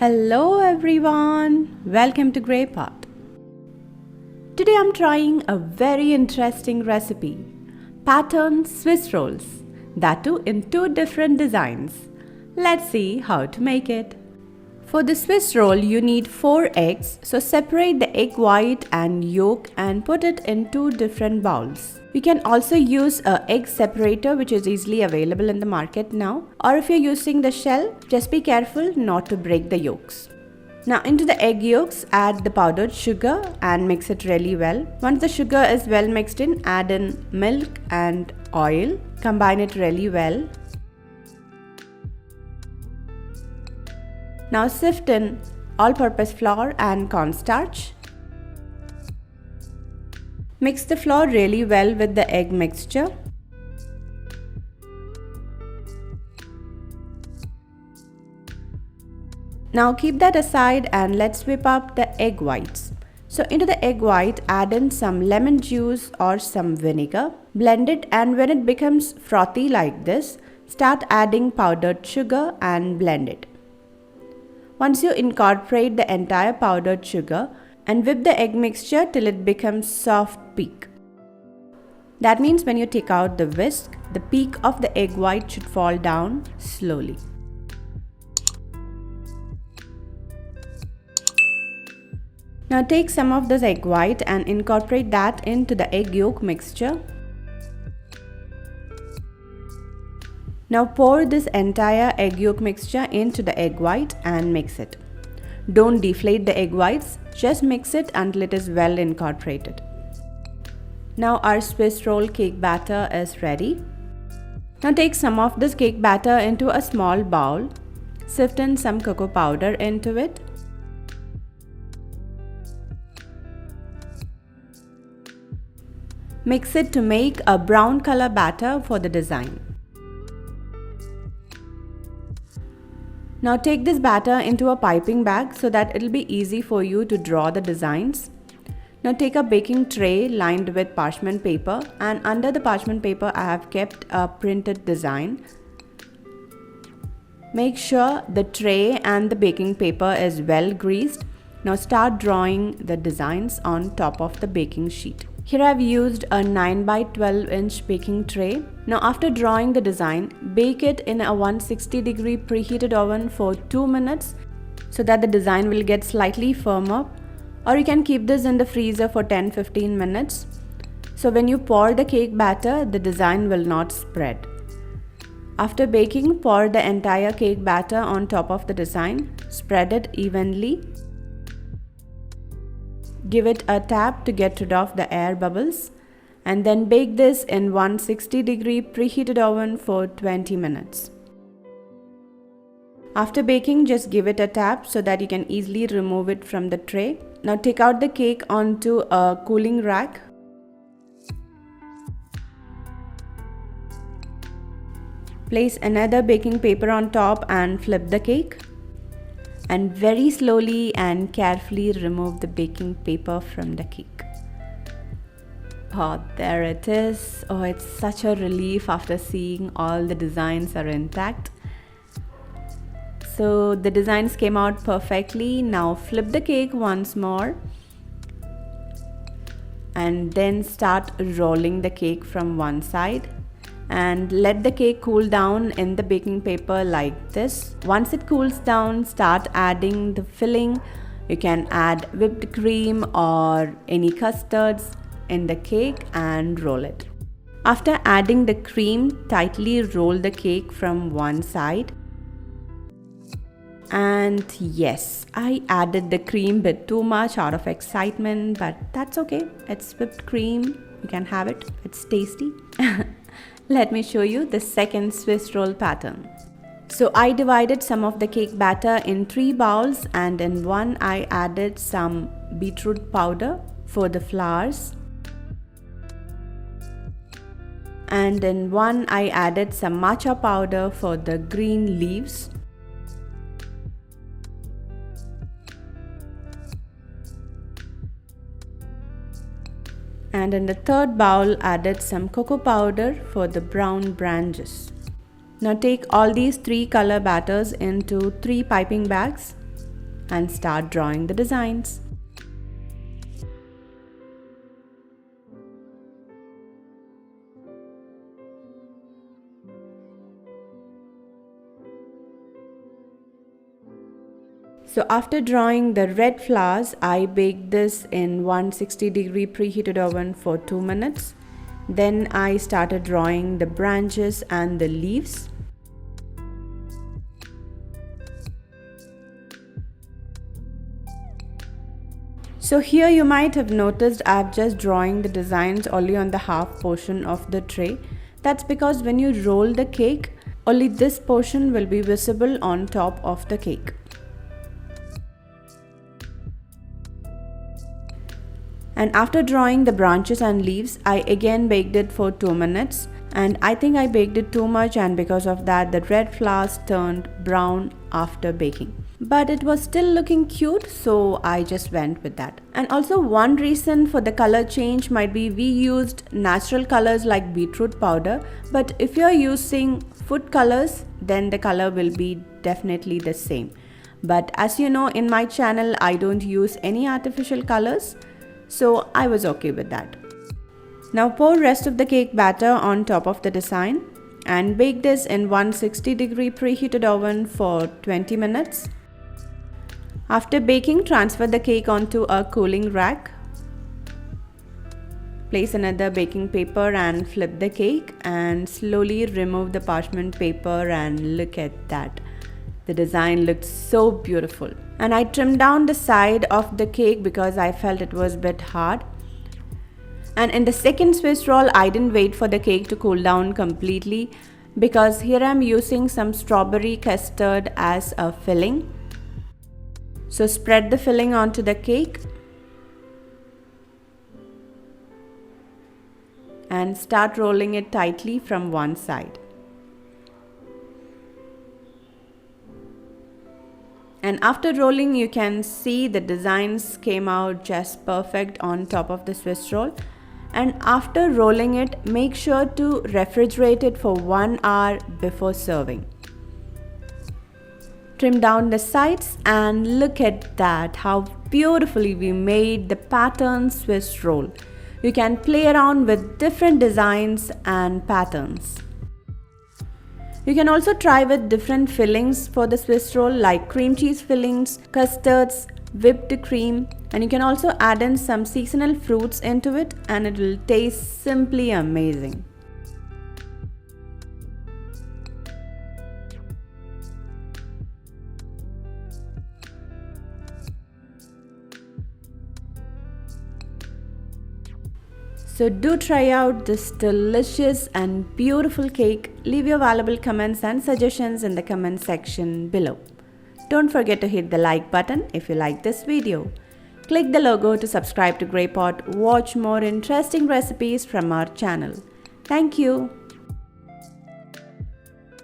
Hello everyone, welcome to Grey Pot. Today I'm trying a very interesting recipe, patterned Swiss rolls, that too in two different designs. Let's see how to make it. For the Swiss roll you need 4 eggs, so separate the egg white and yolk and put it in 2 different bowls. You can also use an egg separator which is easily available in the market now, or if you're using the shell, just be careful not to break the yolks. Now into the egg yolks add the powdered sugar and mix it really well. Once the sugar is well mixed in, add in milk and oil. Combine it really well. Now sift in all-purpose flour and cornstarch. Mix the flour really well with the egg mixture. Now keep that aside and let's whip up the egg whites. So into the egg white add in some lemon juice or some vinegar. Blend it, and when it becomes frothy like this, start adding powdered sugar and blend it. Once you incorporate the entire powdered sugar and whip the egg mixture till it becomes soft peak. That means when you take out the whisk, the peak of the egg white should fall down slowly. Now take some of this egg white and incorporate that into the egg yolk mixture. Now pour this entire egg yolk mixture into the egg white and mix it. Don't deflate the egg whites, just mix it until it is well incorporated. Now our Swiss roll cake batter is ready. Now take some of this cake batter into a small bowl. Sift in some cocoa powder into it. Mix it to make a brown color batter for the design. Now take this batter into a piping bag so that it will be easy for you to draw the designs. Now take a baking tray lined with parchment paper, and under the parchment paper I have kept a printed design. Make sure the tray and the baking paper is well greased. Now start drawing the designs on top of the baking sheet. Here I have used a 9 by 12 inch baking tray. Now after drawing the design, bake it in a 160-degree preheated oven for 2 minutes so that the design will get slightly firmer, or you can keep this in the freezer for 10-15 minutes. So when you pour the cake batter, the design will not spread. After baking, pour the entire cake batter on top of the design. Spread it evenly. Give it a tap to get rid of the air bubbles, and then bake this in 160-degree preheated oven for 20 minutes. After baking, just give it a tap so that you can easily remove it from the tray. Now take out the cake onto a cooling rack. Place another baking paper on top and flip the cake. And very slowly and carefully remove the baking paper from the cake. Oh, there it is. Oh, it's such a relief after seeing all the designs are intact. So the designs came out perfectly. Now flip the cake once more and then start rolling the cake from one side. And let the cake cool down in the baking paper like this. Once it cools down, start adding the filling. You can add whipped cream or any custards in the cake and roll it. After adding the cream, tightly roll the cake from one side. And yes, I added the cream a bit too much out of excitement, but that's okay. It's whipped cream. You can have it. It's tasty. Let me show you the second Swiss roll pattern. So I divided some of the cake batter in 3 bowls, and in one I added some beetroot powder for the flowers. And in one I added some matcha powder for the green leaves. And in the third bowl added some cocoa powder for the brown branches. Now take all these 3 color batters into 3 piping bags. and start drawing the designs. So after drawing the red flowers, I baked this in 160-degree preheated oven for 2 minutes. Then I started drawing the branches and the leaves. So here you might have noticed I'm just drawing the designs only on the half portion of the tray. That's because when you roll the cake, only this portion will be visible on top of the cake. And after drawing the branches and leaves, I again baked it for 2 minutes, and I think I baked it too much, and because of that the red flowers turned brown after baking. But it was still looking cute, so I just went with that. And also one reason for the color change might be we used natural colors like beetroot powder, but if you are using food colors, then the color will be definitely the same. But as you know, in my channel I don't use any artificial colors, so I was okay with that. Now pour rest of the cake batter on top of the design and bake this in 160-degree preheated oven for 20 minutes. After baking, transfer the cake onto a cooling rack. Place another baking paper and flip the cake and slowly remove the parchment paper, and look at that. The design looked so beautiful. And I trimmed down the side of the cake because I felt it was a bit hard. And in the second Swiss roll, I didn't wait for the cake to cool down completely because here I'm using some strawberry custard as a filling. So spread the filling onto the cake and start rolling it tightly from one side. And after rolling, you can see the designs came out just perfect on top of the Swiss roll. And after rolling it, make sure to refrigerate it for 1 hour before serving. Trim down the sides and look at that, how beautifully we made the patterned Swiss roll. You can play around with different designs and patterns. You can also try with different fillings for the Swiss roll like cream cheese fillings, custards, whipped cream, and you can also add in some seasonal fruits into it and it will taste simply amazing. So do try out this delicious and beautiful cake. Leave your valuable comments and suggestions in the comment section below. Don't forget to hit the like button if you like this video. Click the logo to subscribe to Grey Pot. Watch more interesting recipes from our channel. Thank you.